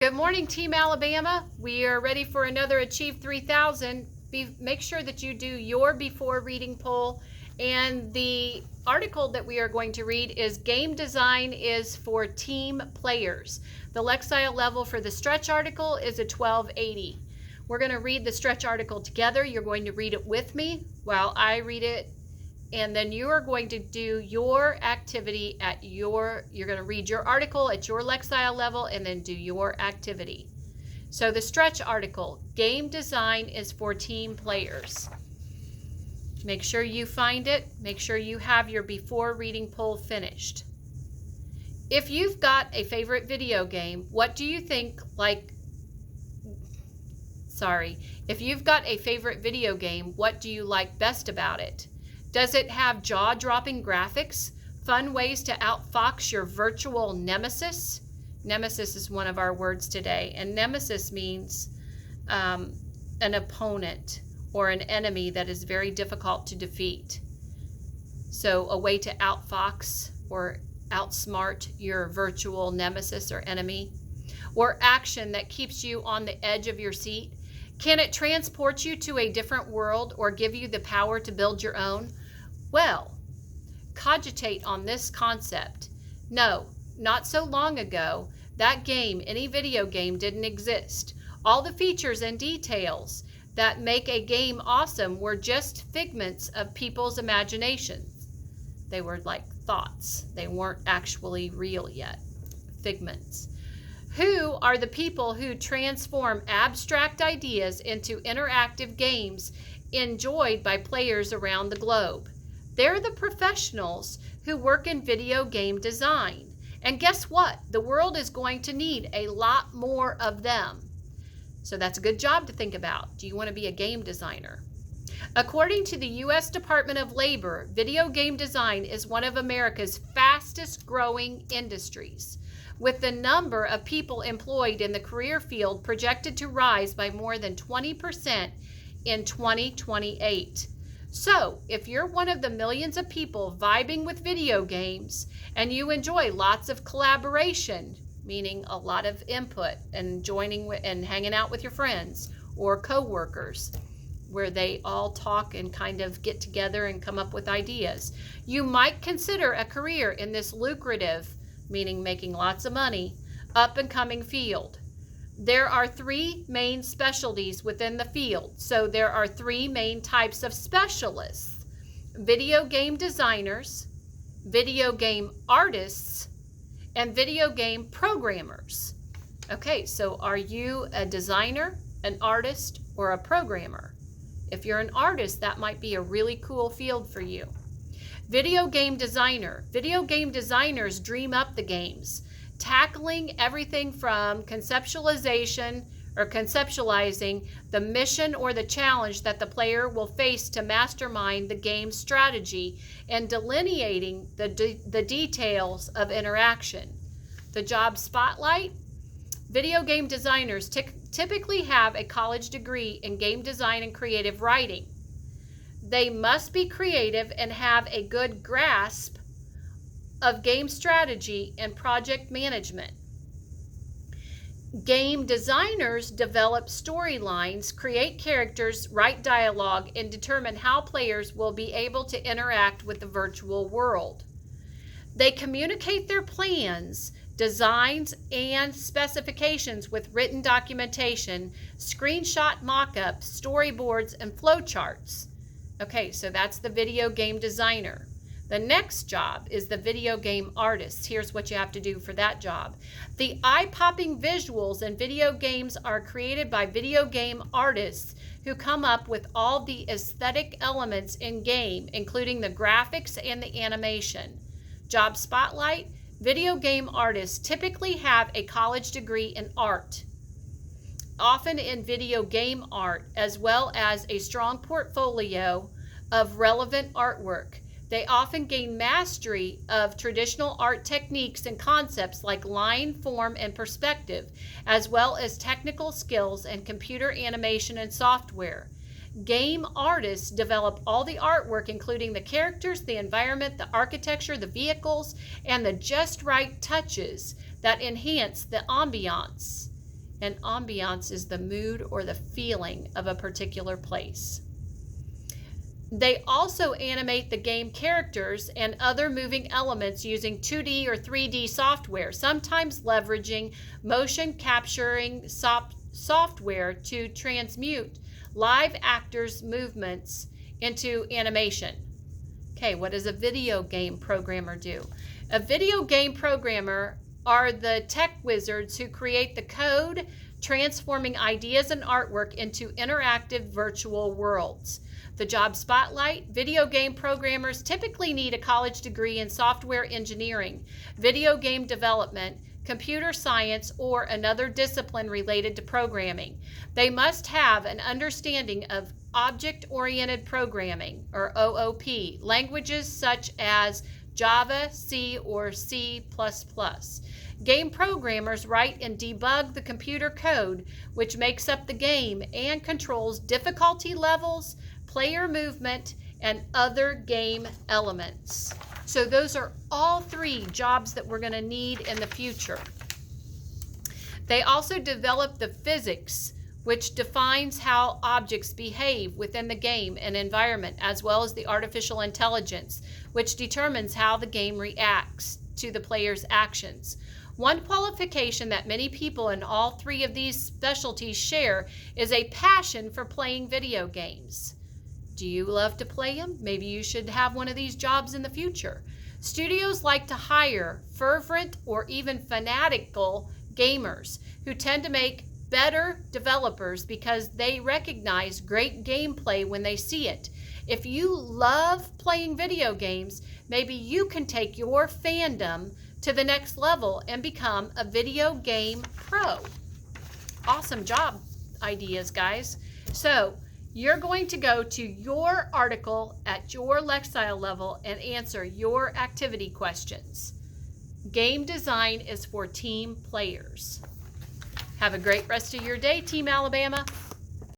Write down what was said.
Good morning, Team Alabama. We are ready for another Achieve 3000. Make sure that you do your before reading poll. And the article that we are going to read is Game Design is for Team Players. The Lexile level for the stretch article is a 1280. We're going to read the stretch article together. You're going to read it with me while I read it. And then you are going to do your activity you're going to read your article at your Lexile level and then do your activity. So the stretch article, Game Design is for Team Players. Make sure you find it. Make sure you have your before reading poll finished. If you've got a favorite video game, what do you think if you've got a favorite video game, what do you like best about it? Does it have jaw-dropping graphics, fun ways to outfox your virtual nemesis? Nemesis is one of our words today, and nemesis means an opponent or an enemy that is very difficult to defeat. So a way to outfox or outsmart your virtual nemesis or enemy. Or action that keeps you on the edge of your seat. Can it transport you to a different world or give you the power to build your own? Well, cogitate on this concept. No, not so long ago, that game, any video game, didn't exist. All the features and details that make a game awesome were just figments of people's imaginations. They were like thoughts. They weren't actually real yet. Figments. Who are the people who transform abstract ideas into interactive games enjoyed by players around the globe? They're the professionals who work in video game design. And guess what? The world is going to need a lot more of them. So that's a good job to think about. Do you want to be a game designer? According to the U.S. Department of Labor, video game design is one of America's fastest growing industries, with the number of people employed in the career field projected to rise by more than 20% in 2028. So, if you're one of the millions of people vibing with video games and you enjoy lots of collaboration, meaning a lot of input and joining with and hanging out with your friends or coworkers, where they all talk and kind of get together and come up with ideas, you might consider a career in this lucrative, meaning making lots of money, up-and-coming field. There are three main specialties within the field. So there are three main types of specialists: video game designers, video game artists, and video game programmers. Okay, so are you a designer, an artist, or a programmer? If you're an artist, that might be a really cool field for you. Video game designer. Video game designers dream up the games, tackling everything from conceptualizing the mission or the challenge that the player will face to mastermind the game's strategy and delineating the details of interaction. The job spotlight. Video game designers typically have a college degree in game design and creative writing. They must be creative and have a good grasp of game strategy and project management. Game designers develop storylines, create characters, write dialogue, and determine how players will be able to interact with the virtual world. They communicate their plans, designs, and specifications with written documentation, screenshot mock-ups, storyboards, and flowcharts. Okay, so that's the video game designer. The next job is the video game artist. Here's what you have to do for that job. The eye-popping visuals in video games are created by video game artists who come up with all the aesthetic elements in game, including the graphics and the animation. Job spotlight. Video game artists typically have a college degree in art, often in video game art, as well as a strong portfolio of relevant artwork. They often gain mastery of traditional art techniques and concepts like line, form, and perspective, as well as technical skills and computer animation and software. Game artists develop all the artwork, including the characters, the environment, the architecture, the vehicles, and the just right touches that enhance the ambiance and ambiance is the mood or the feeling of a particular place. They also animate the game characters and other moving elements using 2D or 3D software, sometimes leveraging motion capturing software to transmute live actors' movements into animation. Okay, what does a video game programmer do? A video game programmer are the tech wizards who create the code, transforming ideas and artwork into interactive virtual worlds. The job spotlight: video game programmers typically need a college degree in software engineering, video game development, computer science, or another discipline related to programming. They must have an understanding of object-oriented programming, or OOP, languages such as Java, C, or C++. Game programmers write and debug the computer code, which makes up the game and controls difficulty levels, player movement, and other game elements. So those are all three jobs that we're going to need in the future. They also develop the physics, which defines how objects behave within the game and environment, as well as the artificial intelligence, which determines how the game reacts to the player's actions. One qualification that many people in all three of these specialties share is a passion for playing video games. Do you love to play them? Maybe you should have one of these jobs in the future. Studios like to hire fervent or even fanatical gamers who tend to make better developers because they recognize great gameplay when they see it. If you love playing video games, maybe you can take your fandom to the next level and become a video game pro. Awesome job ideas, guys. So you're going to go to your article at your Lexile level and answer your activity questions. Game design is for team players. Have a great rest of your day, Team Alabama.